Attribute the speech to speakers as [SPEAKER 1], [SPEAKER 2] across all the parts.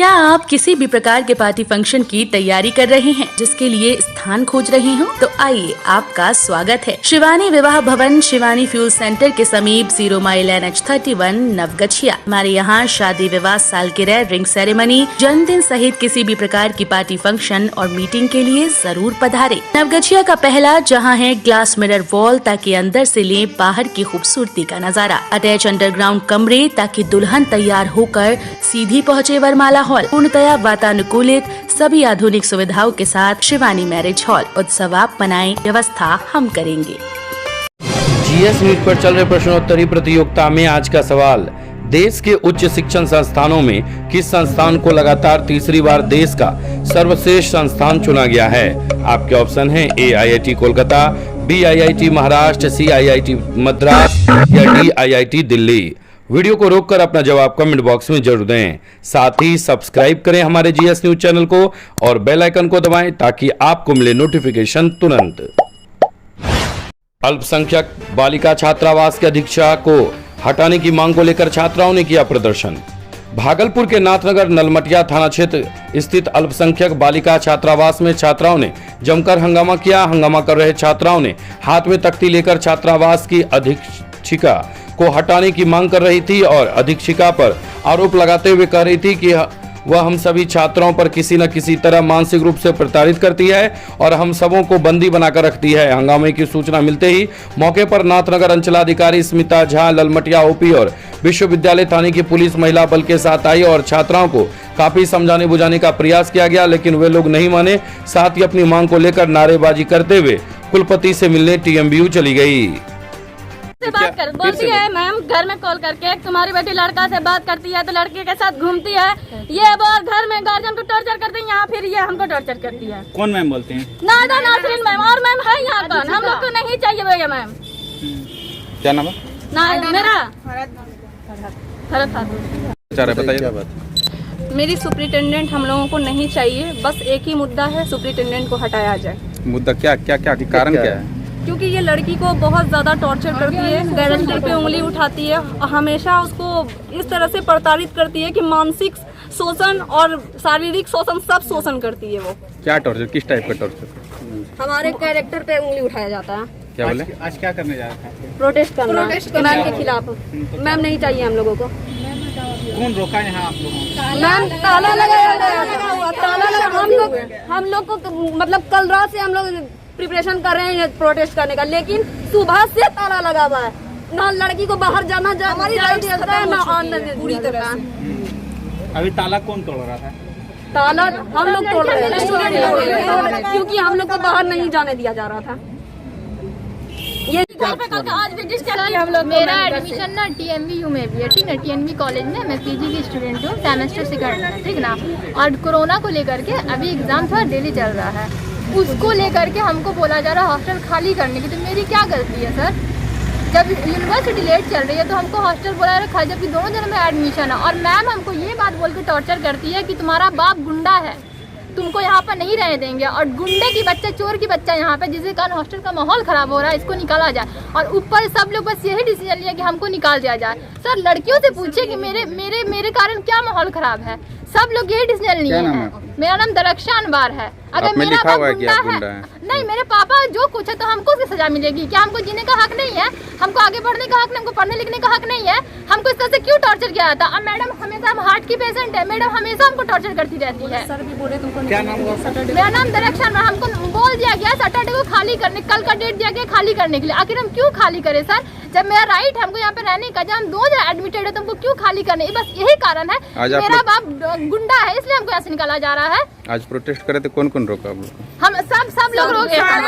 [SPEAKER 1] क्या आप किसी भी प्रकार के पार्टी फंक्शन की तैयारी कर रहे हैं, जिसके लिए स्थान खोज रहे हो? तो आइए, आपका स्वागत है शिवानी विवाह भवन, शिवानी फ्यूल सेंटर के समीप 0 माइल NH31 नवगछिया। हमारे यहाँ शादी, विवाह, सालगिरह, रिंग सेरेमनी, जन्मदिन सहित किसी भी प्रकार की पार्टी फंक्शन और मीटिंग के लिए जरूर पधारे। नवगछिया का पहला जहाँ है ग्लास मिरर वॉल, ताकि अंदर से ले बाहर की खूबसूरती का नजारा। अटैच अंडरग्राउंड कमरे, ताकि दुल्हन तैयार होकर सीधी पहुँचे वरमाला हॉल। पूर्णतया वातानुकूलित, सभी आधुनिक सुविधाओं के साथ शिवानी मैरिज हॉल। उत्सव आप मनाएं, व्यवस्था हम करेंगे।
[SPEAKER 2] GS नीट पर चल रहे प्रश्नोत्तरी प्रतियोगिता में आज का सवाल: देश के उच्च शिक्षण संस्थानों में किस संस्थान को लगातार तीसरी बार देश का सर्वश्रेष्ठ संस्थान चुना गया है? आपके ऑप्शन हैं A IIT Kolkata, B IIT Maharashtra, C IIT Madras या D IIT दिल्ली। वीडियो को रोककर अपना जवाब कमेंट बॉक्स में जरूर दें। साथ ही सब्सक्राइब करें हमारे GS न्यूज चैनल को और बेल आइकन को दबाएं, ताकि आपको मिले नोटिफिकेशन तुरंत। अल्पसंख्यक बालिका छात्रावास के अधीक्षक को हटाने की मांग को लेकर छात्राओं ने किया प्रदर्शन। भागलपुर के नाथनगर नलमटिया थाना क्षेत्र स्थित अल्पसंख्यक बालिका छात्रावास में छात्राओं ने जमकर हंगामा किया। हंगामा कर रहे छात्राओं ने हाथ में तख्ती लेकर छात्रावास की अधीक्षिका को हटाने की मांग कर रही थी और अधीक्षिका पर आरोप लगाते हुए कह रही थी कि वह हम सभी छात्राओं पर किसी न किसी तरह मानसिक रूप से प्रताड़ित करती है और हम सबों को बंदी बनाकर रखती है। हंगामे की सूचना मिलते ही मौके पर नाथनगर अंचलाधिकारी स्मिता झा, ललमटिया OP और विश्वविद्यालय थाने की पुलिस महिला बल के साथ आई और छात्राओं को काफी समझाने बुझाने का प्रयास किया गया, लेकिन वे लोग नहीं माने। साथ ही अपनी मांग को लेकर नारेबाजी करते हुए कुलपति से मिलने TMBU चली गई।
[SPEAKER 3] से बात कर बोलती है मैम, घर में कॉल करके तुम्हारी बेटी लड़का से बात करती है तो लड़के के साथ घूमती है, ये बात घर में गार्जियन को टॉर्चर करती है, यहाँ फिर ये हमको टॉर्चर करती है।
[SPEAKER 4] कौन मैम बोलते हैं?
[SPEAKER 3] नादा नासरीन मैम, और मैम है यहाँ पर, हम लोग को नहीं चाहिए भैया मैम।
[SPEAKER 4] क्या नाम है?
[SPEAKER 3] मेरा
[SPEAKER 4] बताइए।
[SPEAKER 5] मेरी सुपरिटेंडेंट हम लोगों को नहीं चाहिए, बस एक ही मुद्दा है, सुपरिटेंडेंट को हटाया जाए।
[SPEAKER 4] मुद्दा क्या क्या क्या कारण क्या है?
[SPEAKER 5] क्योंकि ये लड़की को बहुत ज़्यादा टॉर्चर करती है, गारंटी पे उंगली उठाती है, हमेशा उसको इस तरह से प्रताड़ित करती है कि मानसिक शोषण और शारीरिक शोषण, सब शोषण करती है वो।
[SPEAKER 4] क्या टॉर्चर, किस टाइप का टॉर्चर?
[SPEAKER 5] हमारे कैरेक्टर पे उंगली उठाया जाता है।
[SPEAKER 4] क्या बोले? आज क्या करने जा रहा था?
[SPEAKER 5] प्रोटेस्ट करना मैम के खिलाफ। मैम नहीं चाहिए हम लोगों को।
[SPEAKER 4] कौन रोका यहाँ आप लोगों को?
[SPEAKER 5] मैम ताला लगाया गया, ताला लगा। हम लोग को मतलब कल रात से हम लोग प्रिपरेशन कर रहे हैं प्रोटेस्ट करने का, लेकिन सुबह से ताला लगा हुआ है। ना लड़की को बाहर जाना पूरी तरह से।
[SPEAKER 4] अभी ताला कौन तोड़ रहा था?
[SPEAKER 5] ताला हम लोग तोड़ रहे हैं, क्योंकि हम लोग को बाहर नहीं जाने दिया जा रहा था। ये
[SPEAKER 3] आज भी डिस्टर्ब हम लोग।
[SPEAKER 6] मेरा एडमिशन ना TMBU में भी है, ठीक है। TNB कॉलेज में मैं PG की स्टूडेंट हूँ, सेमेस्टर सेकंड में, ठीक ना। और कोरोना को लेकर के अभी एग्जाम थोड़ा डेली चल रहा है, उसको लेकर के हमको बोला जा रहा है हॉस्टल खाली करने की। तो मेरी क्या गलती है सर? जब यूनिवर्सिटी लेट चल रही है तो हमको हॉस्टल बोला रखा है, जबकि दोनों जन में एडमिशन है। और मैम हमको ये बात बोल के टॉर्चर करती है कि तुम्हारा बाप गुंडा है, तुमको यहाँ पर नहीं रहने देंगे। और गुंडे की बच्चा, चोर की बच्चा यहाँ पे, जिसके कारण हॉस्टल का माहौल खराब हो रहा है, इसको निकाला जाए। और ऊपर सब लोग बस यही डिसीजन लिया कि हमको निकाल दिया जाए। सर लड़कियों से पूछे कि मेरे कारण क्या माहौल खराब है, सब लोग यही डिसीजन लिए हैं। मेरा नाम दरक्षा अनवार है। अगर मेरा बाप गुंडा है, नहीं मेरे पापा जो कुछ है तो हमको उसकी सजा मिलेगी। क्या हमको जीने का हक नहीं है? हमको आगे बढ़ने का हक नहीं, हमको पढ़ने लिखने का हक नहीं है? हमको इस तरह से क्यों टॉर्चर किया जाता? अब मैडम हमेशा, हम हार्ट की पेशेंट है, मैडम हमेशा हमको टॉर्चर करती रहती है।
[SPEAKER 5] सर भी बोले तुमको।
[SPEAKER 4] क्या नाम है?
[SPEAKER 5] मेरा नाम दरक्षा अनवार। हमको बोल दिया गया सैटरडे को खाली करने, कल का डेट दिया गया खाली करने के लिए। आखिर हम क्यों खाली करें सर? जब मेरा राइट है हमको यहाँ पे रहने का, जब हम 2 जन एडमिटेड है, तुमको क्यों खाली करने? बस यही कारण है, मेरा बाप गुंडा है, इसलिए हमको यहाँ से निकाला जा रहा है।
[SPEAKER 4] आज प्रोटेस्ट करे तो कौन कौन रोका आप लोग?
[SPEAKER 5] हम सब लोग रोके। हम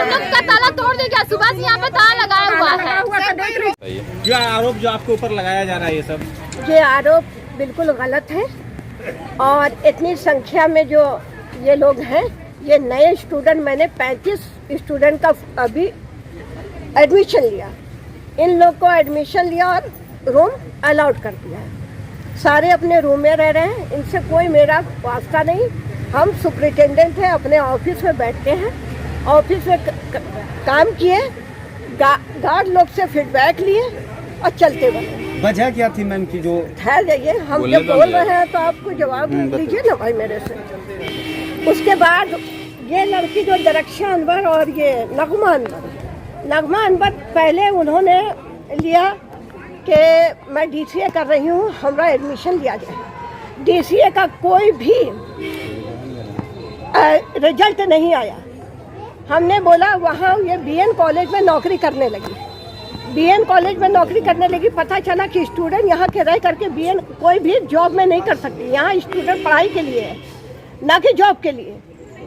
[SPEAKER 5] लोग का ताला तोड़ दिया गया, सुबह से यहाँ पे ताला लगाया हुआ है।
[SPEAKER 4] क्या आरोप जो आपके ऊपर लगाया जा रहा है, ये सब
[SPEAKER 7] ये आरोप बिल्कुल गलत है। और इतनी संख्या में जो ये लोग हैं, ये नए स्टूडेंट, मैंने 35 स्टूडेंट का अभी एडमिशन लिया, इन लोग को एडमिशन लिया और रूम अलाउड कर दिया है। सारे अपने रूम में रह रहे हैं, इनसे कोई मेरा वास्ता नहीं। हम सुपरिटेंडेंट हैं, अपने ऑफिस में बैठते हैं, ऑफिस में काम किए, गार्ड लोग से फीडबैक लिए और चलते बने।
[SPEAKER 4] वजह क्या थी मैम की जो
[SPEAKER 7] ठहर जाइए, हम जब बोल रहे हैं तो आपको जवाब दीजिए ना भाई मेरे से। उसके बाद ये लड़की जो दरक्षा अनवर और ये नगमा अनवर पहले उन्होंने लिया कि मैं DCA कर रही हूँ, हमारा एडमिशन लिया जाए। DCA का कोई भी रिजल्ट नहीं आया। हमने बोला वहाँ ये BN कॉलेज में नौकरी करने लगी। BN कॉलेज में नौकरी करने लगी, पता चला कि स्टूडेंट यहाँ के रह करके BN कोई भी जॉब में नहीं कर सकती। यहाँ स्टूडेंट पढ़ाई के लिए है, ना कि जॉब के लिए।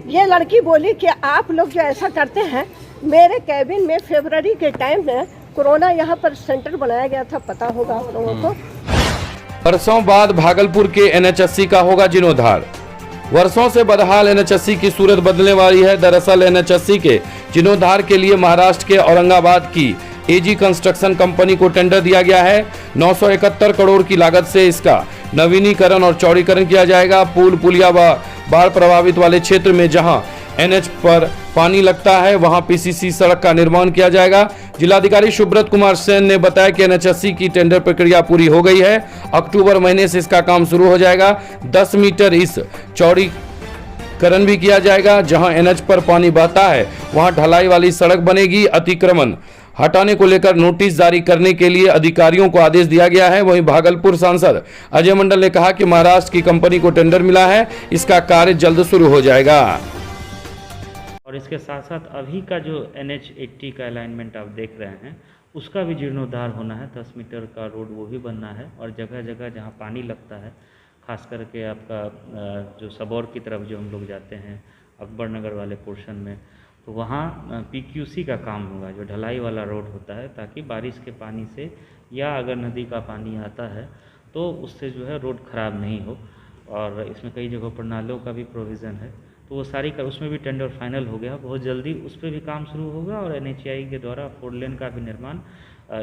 [SPEAKER 7] ये लड़की बोली कि आप लोग जो ऐसा करते हैं, मेरे कैबिन में फरवरी के टाइम में कोरोना यहाँ पर सेंटर बनाया गया था, पता होगा आप लोगों को।
[SPEAKER 2] वर्षों बाद भागलपुर के NH80 का होगा जीर्णोद्धार। वर्षों से बदहाल NH80 की सूरत बदलने वाली है। दरअसल NH80 के जीर्णोद्धार के लिए महाराष्ट्र के औरंगाबाद की AG कंस्ट्रक्शन कंपनी को टेंडर दिया गया है। 971 करोड़ की लागत से इसका नवीनीकरण और चौड़ीकरण किया जाएगा। पुल पुलिया व बाढ़ प्रभावित वाले क्षेत्र में जहां NH पर पानी लगता है, वहां PCC सड़क का निर्माण किया जाएगा। जिलाधिकारी सुब्रत कुमार सेन ने बताया कि NH80 की टेंडर प्रक्रिया पूरी हो गई है। अक्टूबर महीने से इसका काम शुरू हो जाएगा। 10 मीटर इस चौड़ीकरण भी किया जाएगा। जहां NH पर पानी बहता है, वहां ढलाई वाली सड़क बनेगी। अतिक्रमण हटाने को लेकर नोटिस जारी करने के लिए अधिकारियों को आदेश दिया गया है। वहीं भागलपुर सांसद अजय मंडल ने कहा कि महाराष्ट्र की कंपनी को टेंडर मिला है, इसका कार्य जल्द शुरू हो जाएगा।
[SPEAKER 8] और इसके साथ साथ अभी का जो NH80 का अलाइनमेंट आप देख रहे हैं, उसका भी जीर्णोद्धार होना है। 10 मीटर का रोड वो भी बनना है। और जगह जगह जहाँ पानी लगता है, खास करके आपका जो सबौर की तरफ जो हम लोग जाते हैं अकबर नगर वाले पोर्शन में, तो वहाँ PQC का काम होगा, जो ढलाई वाला रोड होता है, ताकि बारिश के पानी से या अगर नदी का पानी आता है तो उससे जो है रोड ख़राब नहीं हो। और इसमें कई जगहों पर नालों का भी प्रोविज़न है, तो वो सारी का उसमें भी टेंडर फाइनल हो गया। बहुत जल्दी उस पर भी काम शुरू होगा। और NHAI के द्वारा 4 लेन का भी निर्माण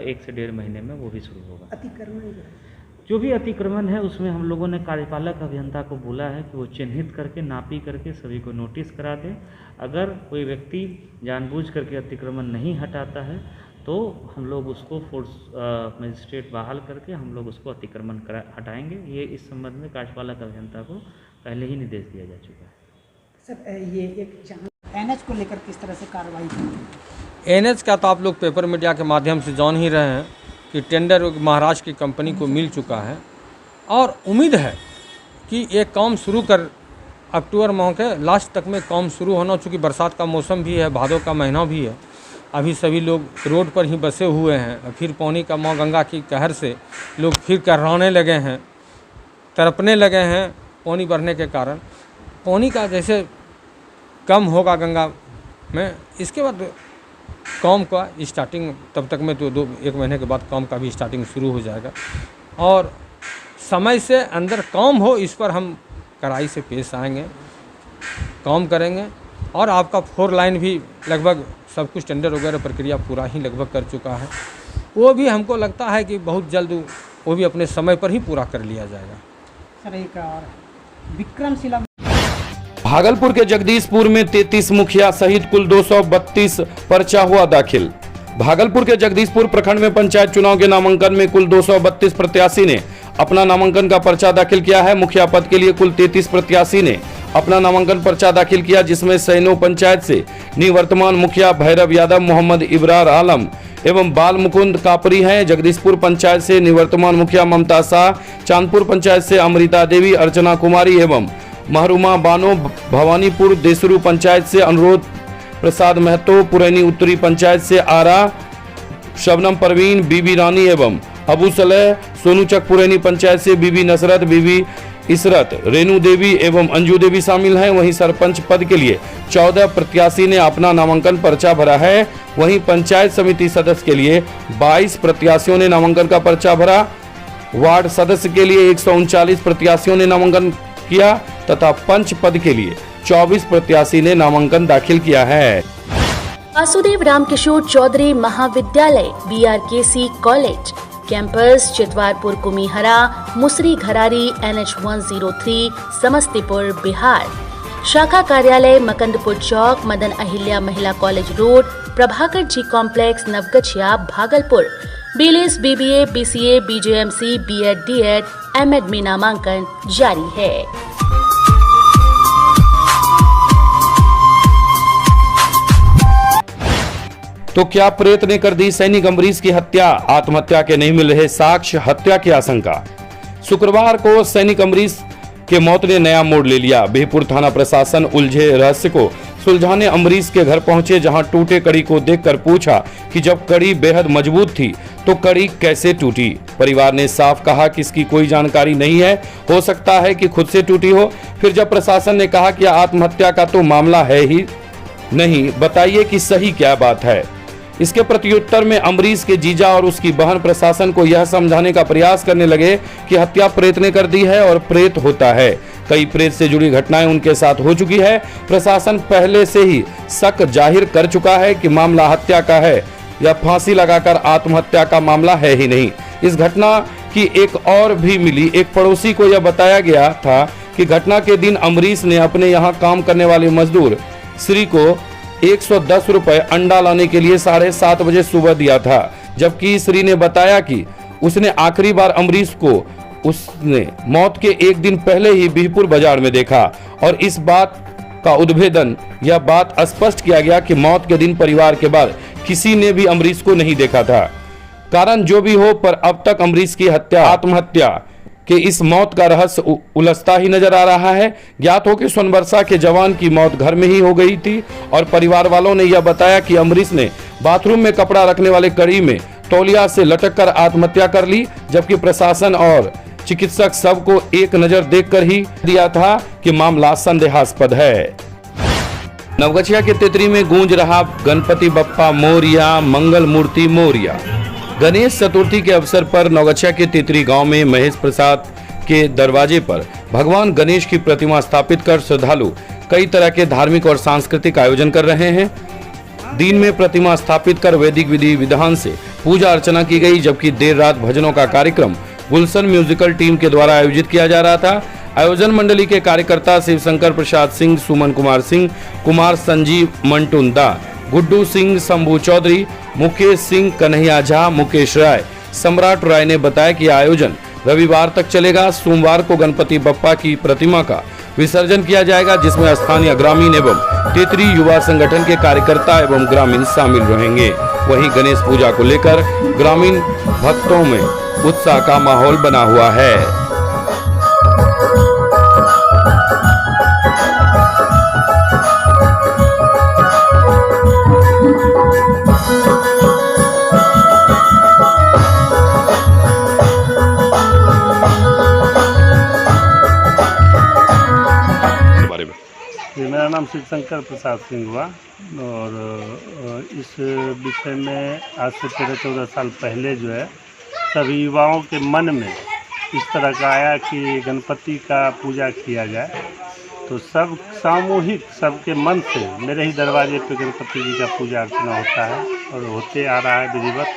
[SPEAKER 8] 1 से 1.5 महीने में वो भी शुरू होगा। अतिक्रमण जो भी अतिक्रमण है, उसमें हम लोगों ने कार्यपालक अभियंता को बोला है कि वो चिन्हित करके, नापी करके सभी को नोटिस करा दें। अगर कोई व्यक्ति जानबूझ करके अतिक्रमण नहीं हटाता है तो हम लोग उसको फोर्स मजिस्ट्रेट बहाल करके हम लोग उसको अतिक्रमण हटाएंगे। ये इस संबंध में कार्यपालक अभियंता को पहले ही निर्देश दिया जा चुका है।
[SPEAKER 9] सर, ये एक NH को लेकर किस तरह से कार्रवाई की?
[SPEAKER 10] NH का तो आप लोग पेपर मीडिया के माध्यम से जान ही रहे हैं कि टेंडर महाराष्ट्र की कंपनी को मिल चुका है। और उम्मीद है कि ये काम शुरू कर अक्टूबर माह के लास्ट तक में काम शुरू होना। चूँकि बरसात का मौसम भी है, भादों का महीना भी है, अभी सभी लोग रोड पर ही बसे हुए हैं। फिर पानी का माँ गंगा की कहर से लोग फिर कर्राने लगे हैं, तड़पने लगे हैं पानी बढ़ने के कारण। पानी का जैसे कम होगा गंगा में, इसके बाद काम का स्टार्टिंग, तब तक में तो 1 महीने के बाद काम का भी स्टार्टिंग शुरू हो जाएगा। और समय से अंदर काम हो, इस पर हम कड़ाई से पेश आएंगे, काम करेंगे। और आपका 4 लाइन भी लगभग सब कुछ टेंडर वगैरह प्रक्रिया पूरा ही लगभग कर चुका है। वो भी हमको लगता है कि बहुत जल्द वो भी अपने समय पर ही पूरा कर लिया जाएगा।
[SPEAKER 9] सर, एक और विक्रमशिला
[SPEAKER 2] भागलपुर के जगदीशपुर में 33 मुखिया सहित कुल 232 पर्चा हुआ दाखिल। भागलपुर के जगदीशपुर प्रखंड में पंचायत चुनाव के नामांकन में कुल 232 प्रत्याशी ने अपना नामांकन का पर्चा दाखिल किया है। मुखिया पद के लिए कुल 33 प्रत्याशी ने अपना नामांकन पर्चा दाखिल किया, जिसमें सैनो पंचायत से निवर्तमान मुखिया भैरव यादव, मोहम्मद इब्रार आलम एवं बाल मुकुंद कापरी हैं। जगदीशपुर पंचायत से निवर्तमान मुखिया ममता शाह, चांदपुर पंचायत से अमृता देवी, अर्चना कुमारी एवं महरूमा बानो, भवानीपुर देसरू पंचायत से अनुरोध प्रसाद महतो, पुरैनी उत्तरी पंचायत से आरा शबनम परवीन, बीबी रानी एवं अबू सलेह, सोनूचक पुरैनी पंचायत से बीबी नसरत, बीबी इसरत, रेणु देवी एवं अंजू देवी शामिल हैं। वहीं सरपंच पद के लिए 14 प्रत्याशी ने अपना नामांकन पर्चा भरा है। वहीं पंचायत समिति सदस्य के लिए 22 प्रत्याशियों ने नामांकन का पर्चा भरा। वार्ड सदस्य के लिए 139 प्रत्याशियों ने नामांकन किया तथा पंच पद के लिए 24 प्रत्याशी ने नामांकन दाखिल किया है।
[SPEAKER 1] वासुदेव रामकिशोर चौधरी महाविद्यालय, BRKC कॉलेज कैंपस, चितवारपुर कुमीहरा, मुसरी घरारी, NH103, समस्तीपुर, बिहार। शाखा कार्यालय मकंदपुर चौक, मदन अहिल्या महिला college road, Prabhakar ji complex, Naugachia, Bhagalpur. BLS, BBA, BCA, BJMC, B.Ed, D.Ed, M.Ed में नामांकन जारी है।
[SPEAKER 2] तो क्या प्रेत ने कर दी सैनिक अम्बरीश की हत्या? आत्महत्या के नहीं मिल रहे साक्ष्य, हत्या की आशंका। शुक्रवार को सैनिक अम्बरीश के मौत ने नया मोड़ ले लिया। बिहपुर थाना प्रशासन उलझे रहस्य को सुलझाने अम्बरीश के घर पहुंचे, जहां टूटे कड़ी को देखकर पूछा कि जब कड़ी बेहद मजबूत थी तो कड़ी कैसे टूटी। परिवार ने साफ कहा कि इसकी कोई जानकारी नहीं है, हो सकता है कि खुद से टूटी हो। फिर जब प्रशासन ने कहा कि आत्महत्या का तो मामला है ही नहीं, बताइए कि सही क्या बात है। इसके प्रत्युत्तर में अम्बरीश के जीजा और उसकी बहन प्रशासन को यह समझाने का प्रयास करने लगे कि हत्या प्रेत ने कर दी है और प्रेत होता है। कई प्रेत से जुड़ी घटनाएं उनके साथ हो चुकी है। प्रशासन पहले से ही शक जाहिर कर चुका है कि मामला हत्या का है या फांसी लगाकर आत्महत्या का मामला है ही नहीं। इस घटना की एक और भी मिली। एक पड़ोसी को यह बताया गया था कि घटना के दिन अम्बरीश ने अपने यहाँ काम करने वाले मजदूर श्री को 110 रुपए अंडा लाने के लिए 7:30 बजे सुबह दिया था, जबकि श्री ने बताया कि उसने आखिरी बार अम्बरीश को उसने मौत के एक दिन पहले ही बिहपुर बाजार में देखा और इस बात का उद्भेदन यह बात स्पष्ट किया गया कि मौत के दिन परिवार के बाद किसी ने भी अम्बरीश को नहीं देखा था। कारण जो भी हो, पर अब तक अम्बरीश की हत्या आत्महत्या कि इस मौत का रहस्य उलझता ही नजर आ रहा है। ज्ञात हो कि सोनबरसा के जवान की मौत घर में ही हो गई थी और परिवार वालों ने यह बताया कि अम्बरीश ने बाथरूम में कपड़ा रखने वाले कड़ी में तौलिया से लटक कर आत्महत्या कर ली, जबकि प्रशासन और चिकित्सक सबको एक नजर देखकर ही दिया था कि मामला संदेहास्पद है। नवगछिया के तेतरी में गूंज रहा गणपति बप्पा मोरिया, मंगल मूर्ति मोरिया। गणेश चतुर्थी के अवसर पर नवगछिया के तेतरी गांव में महेश प्रसाद के दरवाजे पर भगवान गणेश की प्रतिमा स्थापित कर श्रद्धालु कई तरह के धार्मिक और सांस्कृतिक आयोजन कर रहे हैं। दिन में प्रतिमा स्थापित कर वैदिक विधि विधान से पूजा अर्चना की गई, जबकि देर रात भजनों का कार्यक्रम गुलशन म्यूजिकल टीम के द्वारा आयोजित किया जा रहा था। आयोजन मंडली के कार्यकर्ता शिवशंकर प्रसाद सिंह, सुमन कुमार सिंह, कुमार संजीव मंटुंदा, गुड्डू सिंह, शंभू चौधरी, मुकेश सिंह, कन्हैया झा, मुकेश राय, सम्राट राय ने बताया कि आयोजन रविवार तक चलेगा। सोमवार को गणपति बप्पा की प्रतिमा का विसर्जन किया जाएगा, जिसमें स्थानीय ग्रामीण एवं तेतरी युवा संगठन के कार्यकर्ता एवं ग्रामीण शामिल रहेंगे। वहीं गणेश पूजा को लेकर ग्रामीण भक्तों में उत्साह का माहौल बना हुआ है।
[SPEAKER 11] मेरा नाम शिवशंकर प्रसाद सिंह हुआ और इस विषय में आज से 13-14 साल पहले जो है सभी युवाओं के मन में इस तरह का आया कि गणपति का पूजा किया जाए, तो सब सामूहिक सबके मन से मेरे ही दरवाजे पे गणपति जी का पूजा अर्चना होता है और होते आ रहा है विधिवत।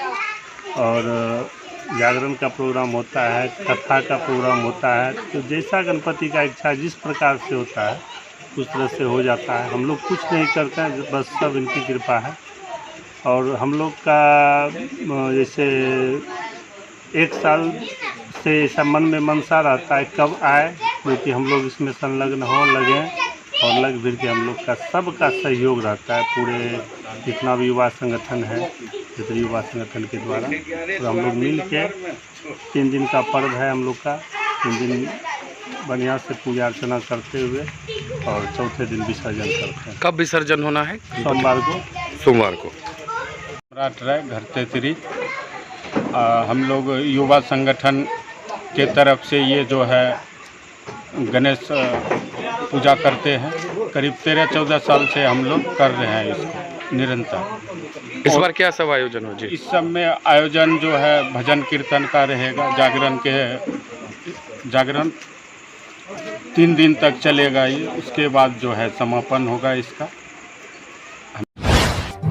[SPEAKER 11] और जागरण का प्रोग्राम होता है, कथा का प्रोग्राम होता है, तो जैसा गणपति का इच्छा जिस प्रकार से होता है उस तरह से हो जाता है। हम लोग कुछ नहीं करते हैं, बस सब इनकी कृपा है। और हम लोग का जैसे 1 साल से ऐसा मन में मनसा रहता है कब आए, क्योंकि हम लोग इसमें संलग्न हो लगें और लग फिर के हम लोग का सबका सहयोग रहता है। पूरे जितना भी युवा संगठन है, जितने युवा संगठन के द्वारा, तो हम लोग मिल के 3 दिन का पर्व है हम लोग का। 3 दिन बढ़िया से पूजा अर्चना करते हुए और चौथे दिन विसर्जन करते हैं।
[SPEAKER 2] कब विसर्जन होना है?
[SPEAKER 11] सोमवार को। सम्राट राय, घर तेतरी। हम लोग युवा संगठन के तरफ से ये जो है गणेश पूजा करते हैं। करीब 13-14 साल से हम लोग कर रहे हैं इसको निरंतर।
[SPEAKER 2] इस बार क्या सब आयोजन हो जी?
[SPEAKER 11] इस सब में आयोजन जो है भजन कीर्तन का रहेगा। जागरण 3 दिन तक चलेगा ये, उसके बाद जो है समापन होगा इसका।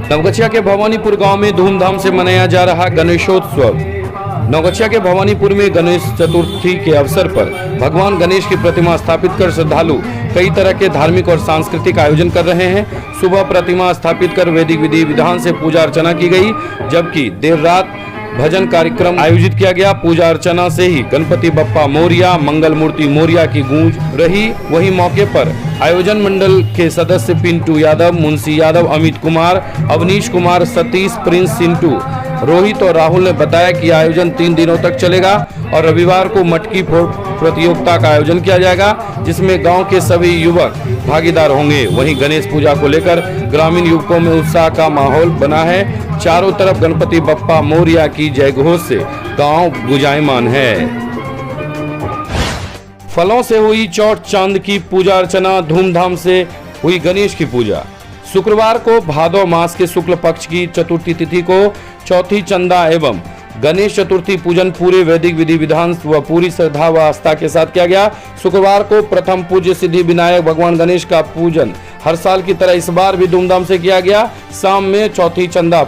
[SPEAKER 2] नवगछिया के भवानीपुर गांव में धूमधाम से मनाया जा रहा गणेशोत्सव। नवगछिया के भवानीपुर में गणेश चतुर्थी के अवसर पर भगवान गणेश की प्रतिमा स्थापित कर श्रद्धालु कई तरह के धार्मिक और सांस्कृतिक आयोजन कर रहे हैं। सुबह प्रतिमा स्थापित कर वैदिक विधि विधान से पूजा अर्चना की गई, जबकि देर रात भजन कार्यक्रम आयोजित किया गया। पूजा अर्चना से ही गणपति बप्पा मोरिया, मंगल मूर्ति मोरिया की गूंज रही। वहीं मौके पर आयोजन मंडल के सदस्य पिंटू यादव, मुंशी यादव, अमित कुमार, अवनीश कुमार, सतीश, प्रिंस, सिंटू, रोहित और राहुल ने बताया कि आयोजन 3 दिनों तक चलेगा और रविवार को मटकी फोड़ प्रतियोगिता का आयोजन किया जाएगा, जिसमें गांव के सभी युवक भागीदार होंगे। वहीं गणेश पूजा को लेकर ग्रामीण युवकों में उत्साह का माहौल बना है। चारों तरफ गणपति बप्पा मोरिया की जयघोष से गांव गुंजायमान है। फलों से हुई चौठ चांद की पूजा अर्चना, धूमधाम से हुई गणेश की पूजा। शुक्रवार को भादौ मास के शुक्ल पक्ष की चतुर्थी तिथि को चौथी चंदा एवं गणेश चतुर्थी पूजन पूरे वैदिक विधि विधान व पूरी श्रद्धा व आस्था के साथ किया गया। शुक्रवार को प्रथम पूज्य सिद्धि विनायक भगवान गणेश का पूजन हर साल की तरह इस बार भी धूमधाम से किया गया। शाम में चौथी चंदा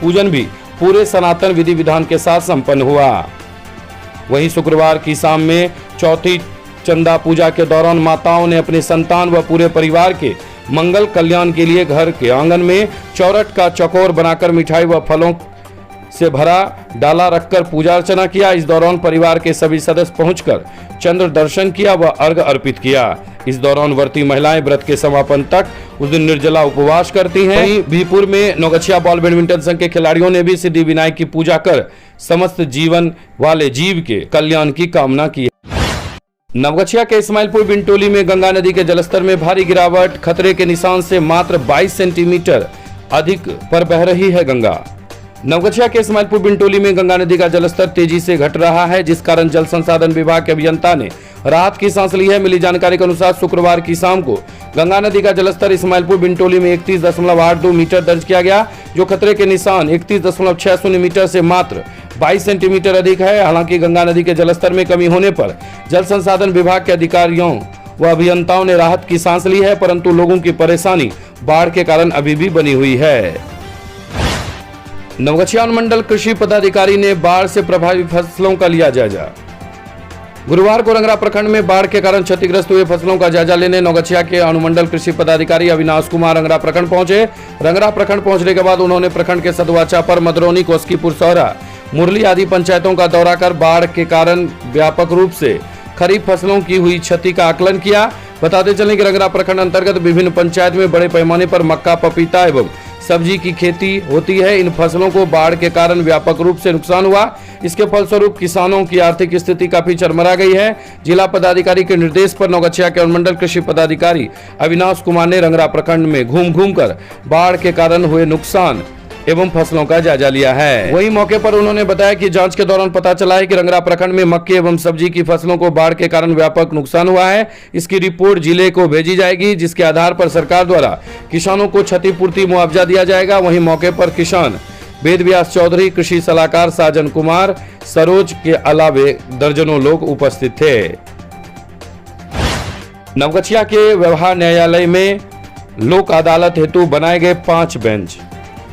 [SPEAKER 2] पूजन भी पूरे सनातन विधि विधान के साथ संपन्न हुआ। वहीं शुक्रवार की शाम में चौथी चंदा पूजा के दौरान माताओं ने अपने संतान व पूरे परिवार के मंगल कल्याण के लिए घर के आंगन में चौरठ का चौकोर बनाकर मिठाई व फलों से भरा डाला रखकर पूजा अर्चना किया। इस दौरान परिवार के सभी सदस्य पहुंचकर चंद्र दर्शन किया व अर्घ्य अर्पित किया। इस दौरान व्रती महिलाएं व्रत के समापन तक उस दिन निर्जला उपवास करती हैं। वहीं बीपुर में नौगछिया बॉल बैडमिंटन संघ के खिलाड़ियों ने भी सिद्धि विनायक की पूजा कर समस्त जीवन वाले जीव के कल्याण की कामना की। नवगछिया के इस्माइलपुर बिनटोली में गंगा नदी के जलस्तर में भारी गिरावट, खतरे के निशान से मात्र 22 सेंटीमीटर अधिक पर बह रही है गंगा। नवगछिया के इस्माइलपुर बिनटोली में गंगा नदी का जलस्तर तेजी से घट रहा है, जिस कारण जल संसाधन विभाग के अभियंता ने राहत की सांस ली है। मिली जानकारी के अनुसार शुक्रवार की शाम को गंगा नदी का जलस्तर इस्माइलपुर बिनटोली में 31.82 मीटर दर्ज किया गया, जो खतरे के निशान 31.60 मीटर से मात्र 22 सेंटीमीटर अधिक है। हालांकि गंगा नदी के जलस्तर में कमी होने पर जल संसाधन विभाग के अधिकारियों व अभियंताओं ने राहत की सांस ली है, परंतु लोगों की परेशानी बाढ़ के कारण अभी भी बनी हुई है। नवगछिया अनुमंडल कृषि पदाधिकारी ने बाढ़ से प्रभावित फसलों का लिया जायजा। गुरुवार को रंगरा प्रखंड में बाढ़ के कारण क्षतिग्रस्त हुए फसलों का जायजा लेने नवगछिया के अनुमंडल कृषि पदाधिकारी अविनाश कुमार रंगरा प्रखंड पहुंचे। रंगरा प्रखंड पहुंचने के बाद उन्होंने प्रखंड के सदवा चापर, मदरौनी, कोस्कीपुर, सौरा, मुरली आदि पंचायतों का दौरा कर बाढ़ के कारण व्यापक रूप से खरीफ फसलों की हुई क्षति का आकलन किया। बताते चलें कि रंगरा प्रखंड अंतर्गत विभिन्न पंचायत में बड़े पैमाने पर मक्का, पपीता एवं सब्जी की खेती होती है। इन फसलों को बाढ़ के कारण व्यापक रूप से नुकसान हुआ। इसके फलस्वरूप किसानों की आर्थिक स्थिति काफी चरमरा गई है। जिला पदाधिकारी के निर्देश पर नवगछिया के अनुमंडल कृषि पदाधिकारी अविनाश कुमार ने रंगरा प्रखंड में घूम कर बाढ़ के कारण हुए नुकसान एवं फसलों का जायजा लिया है। वहीं मौके पर उन्होंने बताया कि जांच के दौरान पता चला है कि रंगरा प्रखंड में मक्के एवं सब्जी की फसलों को बाढ़ के कारण व्यापक नुकसान हुआ है। इसकी रिपोर्ट जिले को भेजी जाएगी, जिसके आधार पर सरकार द्वारा किसानों को क्षतिपूर्ति मुआवजा दिया जाएगा। वहीं मौके पर किसान वेद व्यास चौधरी, कृषि सलाहकार साजन कुमार, सरोज के अलावे दर्जनों लोग उपस्थित थे। नवगछिया के व्यवहार न्यायालय में लोक अदालत हेतु बनाए गए 5 बेंच।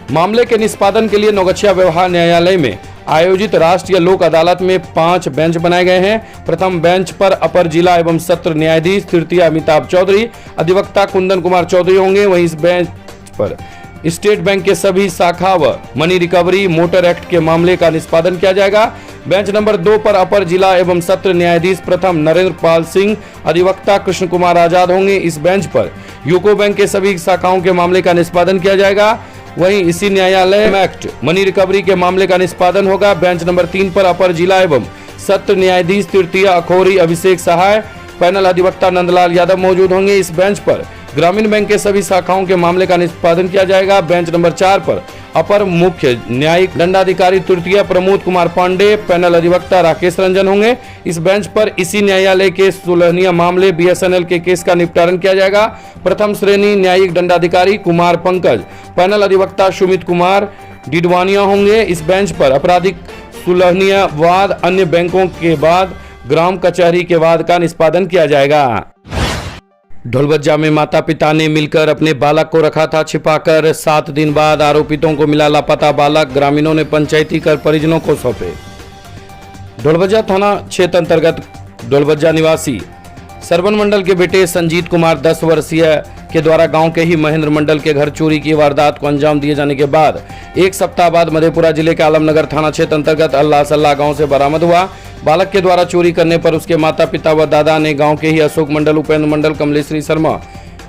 [SPEAKER 2] मामले के निष्पादन के लिए नवगछिया व्यवहार न्यायालय में आयोजित राष्ट्रीय लोक अदालत में 5 बेंच बनाए गए हैं। प्रथम बेंच पर अपर जिला एवं सत्र न्यायाधीश तृतीय अमिताभ चौधरी, अधिवक्ता कुंदन कुमार चौधरी होंगे। वहीं इस बेंच पर स्टेट बैंक के सभी शाखा व मनी रिकवरी मोटर एक्ट के मामले का निष्पादन किया जाएगा। बेंच नंबर 2 पर अपर जिला एवं सत्र न्यायाधीश प्रथम नरेंद्र पाल सिंह, अधिवक्ता कृष्ण कुमार आजाद होंगे। इस बेंच पर यूको बैंक के सभी शाखाओं के मामले का निष्पादन किया जाएगा। वहीं इसी न्यायालय एक्ट मनी रिकवरी के मामले का निष्पादन होगा। बेंच नंबर 3 पर अपर जिला एवं सत्र न्यायाधीश तृतीय अखोरी अभिषेक सहाय, पैनल अधिवक्ता नंदलाल यादव मौजूद होंगे। इस बेंच पर ग्रामीण बैंक के सभी शाखाओं के मामले का निष्पादन किया जाएगा। बेंच नंबर 4 पर अपर मुख्य न्यायिक दंडाधिकारी तृतीय प्रमोद कुमार पांडे, पैनल अधिवक्ता राकेश रंजन होंगे। इस बेंच पर इसी न्यायालय के सुलहनीय मामले BSNL के केस का निपटारण किया जाएगा। प्रथम श्रेणी न्यायिक दंडाधिकारी कुमार पंकज, पैनल अधिवक्ता सुमित कुमार डिडवानिया होंगे। इस बेंच पर आपराधिक सुलहनीय वाद, अन्य बैंकों के बाद ग्राम कचहरी के वाद का निष्पादन किया जाएगा। ढोलबज्जा में माता पिता ने मिलकर अपने बालक को रखा था छिपाकर। 7 दिन बाद आरोपितों को मिला लापता बालक। ग्रामीणों ने पंचायती कर परिजनों को सौंपे। ढोलबज्जा थाना क्षेत्र अंतर्गत ढोलबज्जा निवासी सरवन मंडल के बेटे संजीत कुमार 10 वर्षीय के द्वारा गांव के ही महेंद्र मंडल के घर चोरी की वारदात को अंजाम दिए जाने के बाद एक सप्ताह बाद मधेपुरा जिले के आलमनगर थाना क्षेत्र अंतर्गत अल्लाह सल्लाह गांव से बरामद हुआ। बालक के द्वारा चोरी करने पर उसके माता पिता व दादा ने गांव के ही अशोक मंडल, उपेंद्र मंडल, कमलेश्वरी शर्मा,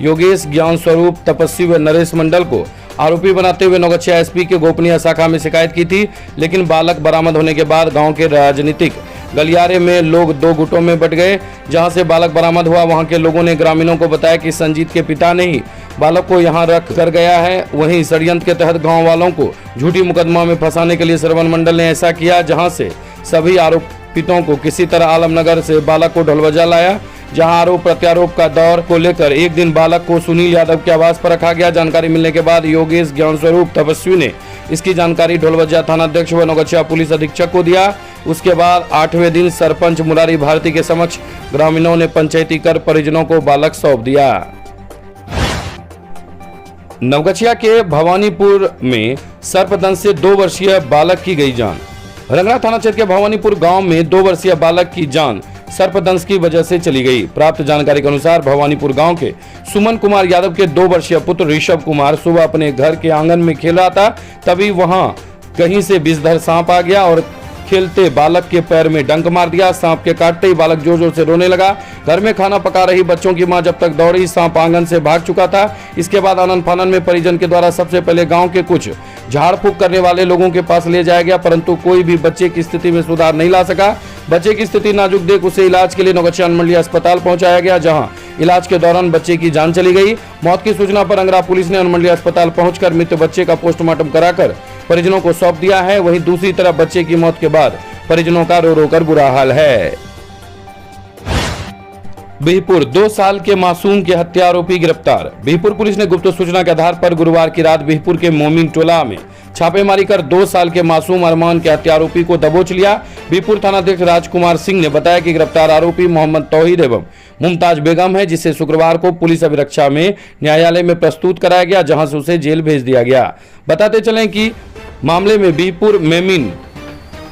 [SPEAKER 2] योगेश, ज्ञान स्वरूप, तपस्वी व नरेश मंडल को आरोपी बनाते हुए नौगछिया एसपी के गोपनीय शाखा में शिकायत की थी। लेकिन बालक बरामद होने के बाद गांव के राजनीतिक गलियारे में लोग दो गुटों में बट गए। जहां से बालक बरामद हुआ वहां के लोगों ने ग्रामीणों को बताया कि संजीत के पिता ने ही बालक को यहां रख कर गया है। वहीं षड्यंत्र के तहत गांव वालों को झूठी मुकदमा में फंसाने के लिए सरवन मंडल ने ऐसा किया, जहां से सभी आरोपितों को किसी तरह आलमनगर से बालक को ढोलवजा लाया, जहां आरोप प्रत्यारोप का दौर को लेकर एक दिन बालक को सुनील यादव के आवास पर रखा गया। जानकारी मिलने के बाद योगेश, ज्ञान स्वरूप, तपस्वी ने इसकी जानकारी ढोलवजा थाना अध्यक्ष व नौगछिया पुलिस अधीक्षक को दिया। उसके बाद 8वें दिन सरपंच मुरारी भारती के समक्ष ग्रामीणों ने पंचायती कर परिजनों को बालक सौंप दिया। नवगछिया के भवानीपुर में सर्पदंश से 2 वर्षीय बालक की गई जान। रंगरा थाना क्षेत्र के भवानीपुर गांव में 2 वर्षीय बालक की जान सर्पदंश की वजह से चली गई। प्राप्त जानकारी के अनुसार भवानीपुर गांव के सुमन कुमार यादव के 2 वर्षीय पुत्र ऋषभ कुमार सुबह अपने घर के आंगन में खेल रहा था, तभी वहां कहीं से विषधर सांप आ गया और खेलते बालक के पैर में डंक मार दिया। सांप के काटते ही बालक जोर जोर से रोने लगा। घर में खाना पका रही बच्चों की मां जब तक दौड़ी, सांप आंगन से भाग चुका था। इसके बाद आनन फानन में परिजन के द्वारा सबसे पहले गांव के कुछ झाड़ फूक करने वाले लोगों के पास ले जाया गया, परंतु कोई भी बच्चे की स्थिति में सुधार नहीं ला सका। बच्चे की स्थिति नाजुक देख उसे इलाज के लिए नौगछिया अनुमंडलीय अस्पताल पहुंचाया गया, जहां इलाज के दौरान बच्चे की जान चली गई। मौत की सूचना पर अंगरा पुलिस ने अनुमंडलीय अस्पताल पहुंचकर मृत बच्चे का पोस्टमार्टम कराकर परिजनों को सौंप दिया है। वहीं दूसरी तरफ बच्चे की मौत के बाद परिजनों का रो रो कर बुरा हाल है। बिहपुर 2 साल के मासूम के हत्या आरोपी गिरफ्तार। बिहपुर पुलिस ने गुप्त सूचना के आधार पर गुरुवार की रात बिहपुर के मोमिन टोला में छापेमारी कर 2 साल के मासूम अरमान के हत्या आरोपी को दबोच लिया। बिहपुर थानाध्यक्ष राजकुमार सिंह ने बताया कि गिरफ्तार आरोपी मोहम्मद तौहीद एवं मुमताज बेगम है, जिसे शुक्रवार को पुलिस अभिरक्षा में न्यायालय में प्रस्तुत कराया गया, जहां से उसे जेल भेज दिया गया। बताते चलें कि मामले में बिहपुर मेमिन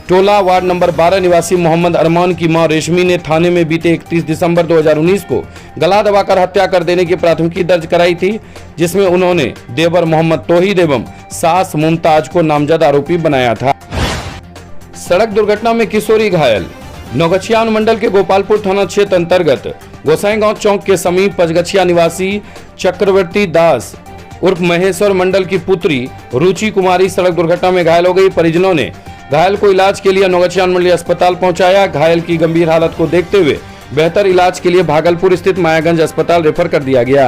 [SPEAKER 2] टोला वार्ड नंबर 12 निवासी मोहम्मद अरमान की मां रेशमी ने थाने में बीते 31 दिसंबर 2019 को गला दबाकर हत्या कर देने की प्राथमिकी दर्ज कराई थी, जिसमें उन्होंने देवर मोहम्मद तौहीद एवं सास मुमताज को नामजद आरोपी बनाया था। सड़क दुर्घटना में किशोरी घायल। नौगछिया अनुमंडल के गोपालपुर थाना क्षेत्र अंतर्गत गोसाईगांव चौक के समीप पचगछिया निवासी चक्रवर्ती दास उर्फ महेश्वर मंडल की पुत्री रुचि कुमारी सड़क दुर्घटना में घायल हो गई। परिजनों ने घायल को इलाज के लिए नौगछिया अनुमंडलीय अस्पताल पहुंचाया। घायल की गंभीर हालत को देखते हुए बेहतर इलाज के लिए भागलपुर स्थित मायागंज अस्पताल रेफर कर दिया गया।